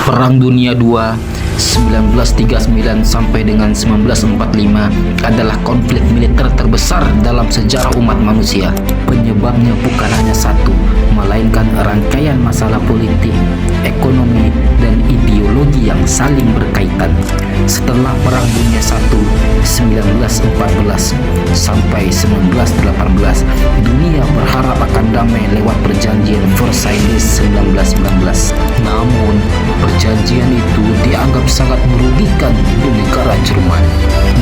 Perang Dunia II 1939 sampai dengan 1945 adalah konflik militer terbesar dalam sejarah umat manusia. Penyebabnya bukan hanya satu, melainkan rangkaian masalah politik, ekonomi, dan ideologi yang saling berkaitan. Setelah Perang Dunia I 1914 sampai 1918, dunia berharap akan damai lewat perjanjian Versailles 1919. Namun, perjanjian itu dianggap sangat merugikan di negara Jerman.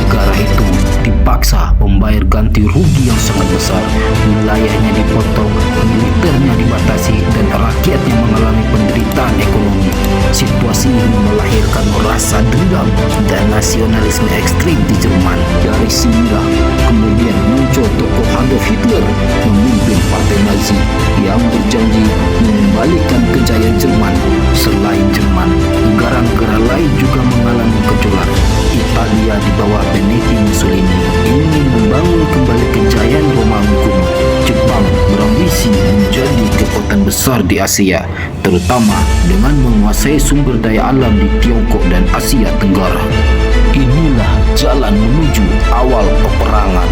Negara itu dipaksa membayar ganti rugi yang sangat besar, wilayahnya dipotong, militernya dibatasi, dan rakyatnya mengalami penderitaan ekonomi. Situasi ini melahirkan rasa dendam dan nasionalisme ekstrim di Jerman. Dari sinilah kemudian muncul tokoh Adolf Hitler memimpin partai Nazi yang berjanji mengembalikan kejayaan Jerman. Selain Jerman, negara-negara lain juga mengalami gejolak. Italia di bawah Benito Mussolini ingin membangun kembali kejayaan Romawi kuno. Jepang berambisi menjadi kekuatan besar di Asia, terutama dengan menguasai sumber daya alam di Tiongkok dan Asia Tenggara. Inilah jalan menuju awal peperangan.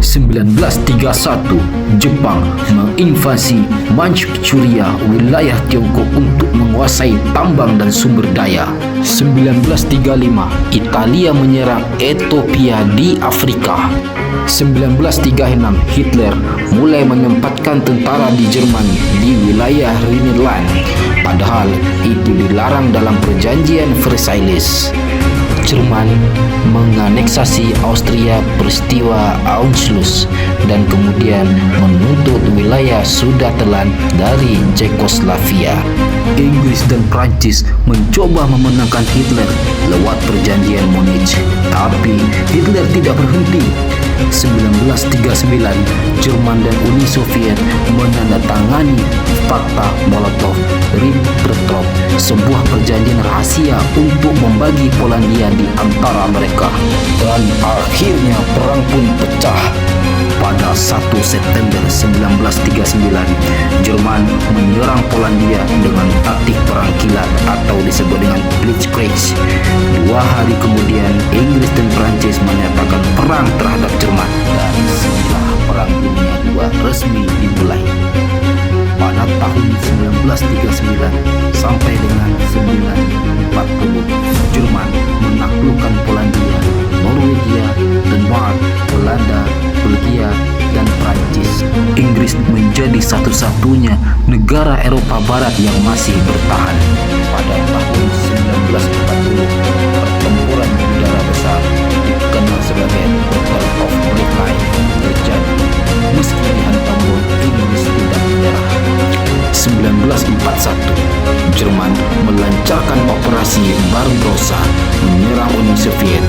1931, Jepang menginvasi Manchuria, wilayah Tiongkok, untuk menguasai tambang dan sumber daya. 1935, Italia menyerang Ethiopia di Afrika. 1936, Hitler mulai menempatkan tentara di Jerman di wilayah Rhineland, padahal itu dilarang dalam perjanjian Versailles. Jerman menganeksasi Austria peristiwa Anschluss dan kemudian menuntut wilayah Sudetenland dari Cekoslovakia. Inggris dan Prancis mencoba memenangkan Hitler lewat perjanjian Munich, tapi Hitler tidak berhenti. 1939, Jerman dan Uni Soviet menandatangani Fakta Molotov-Ribbentrop, sebuah perjanjian rahasia untuk membagi Polandia di antara mereka. Dan akhirnya perang pun pecah. Pada 1 September 1939, Jerman menyerang Polandia dengan taktik perang kilat atau disebut dengan Blitzkrieg. 2 hari kemudian, Inggris dan Prancis menyatakan perang terhadap Jerman, dan setelah Perang Dunia II resmi dimulai. Pada tahun 1939 sampai dengan 1940, Jerman menaklukkan Polandia, Norwegia, Denmark, Belanda, Belgia, dan Prancis. Inggris menjadi satu-satunya negara Eropa Barat yang masih bertahan. Pada tahun 1940, pertempuran udara besar dikenal sebagai Battle of Britain terjadi. Meski dihantam, Inggris tidak menyerah. 1941, Jerman melancarkan operasi Barbarossa menyerang Uni Soviet.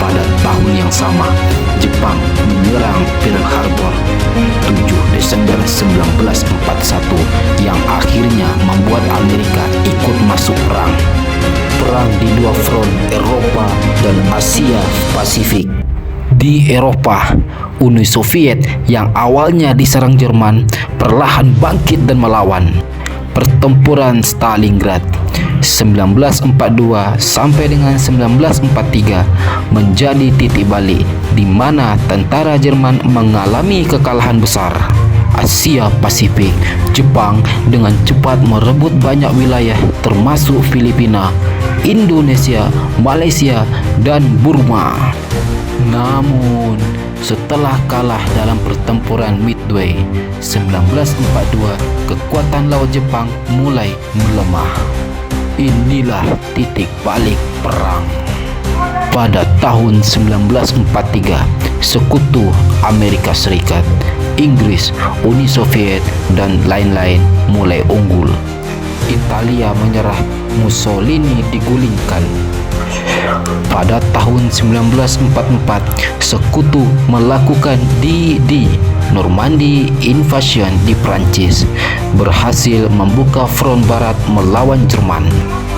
Pada tahun yang sama, Jepang menyerang Pearl Harbor. 7 Desember 1941 yang akhirnya membuat Amerika ikut masuk perang. Perang di 2 front, Eropa dan Asia Pasifik. Di Eropa, Uni Soviet yang awalnya diserang Jerman perlahan bangkit dan melawan. Pertempuran Stalingrad 1942 sampai dengan 1943 menjadi titik balik di mana tentara Jerman mengalami kekalahan besar. Asia Pasifik, Jepang dengan cepat merebut banyak wilayah termasuk Filipina, Indonesia, Malaysia, dan Burma. Namun, setelah kalah dalam pertempuran Midway 1942, kekuatan laut Jepang mulai melemah. Inilah titik balik perang. Pada tahun 1943, sekutu Amerika Serikat, Inggris, Uni Soviet, dan lain-lain mulai unggul. Italia menyerah, Mussolini digulingkan. Pada tahun 1944, sekutu melakukan di Normandy Invasion di Prancis, berhasil membuka front barat melawan Jerman.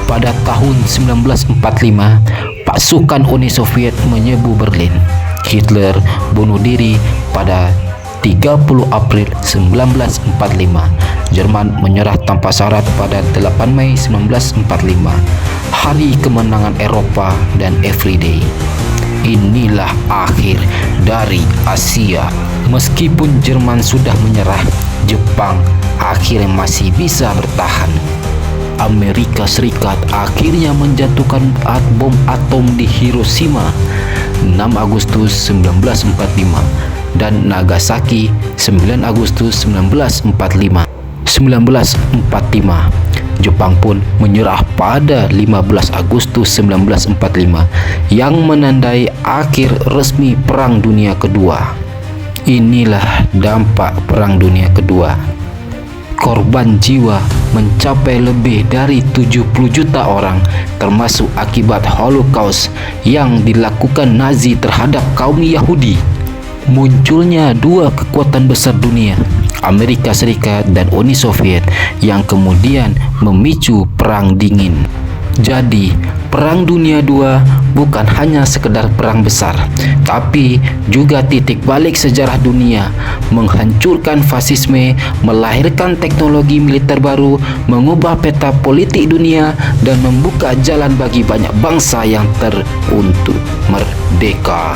Pada tahun 1945, pasukan Uni Soviet menyerbu Berlin. Hitler bunuh diri pada 30 April 1945, Jerman menyerah tanpa syarat pada 8 Mei 1945, hari kemenangan Eropa dan Everyday. Inilah akhir dari Asia. Meskipun Jerman sudah menyerah, Jepang akhirnya masih bisa bertahan. Amerika Serikat akhirnya menjatuhkan bom atom di Hiroshima 6 Agustus 1945 dan Nagasaki 9 Agustus 1945. Jepang pun menyerah pada 15 Agustus 1945 yang menandai akhir resmi Perang Dunia Kedua. Inilah dampak Perang Dunia Kedua. Korban jiwa mencapai lebih dari 70 juta orang, termasuk akibat Holocaust yang dilakukan Nazi terhadap kaum Yahudi. Munculnya dua kekuatan besar dunia, Amerika Serikat dan Uni Soviet, yang kemudian memicu Perang Dingin. Jadi, Perang Dunia II bukan hanya sekedar perang besar, tapi juga titik balik sejarah dunia, menghancurkan fasisme, melahirkan teknologi militer baru, mengubah peta politik dunia, dan membuka jalan bagi banyak bangsa yang untuk merdeka.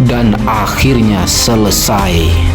Dan akhirnya selesai.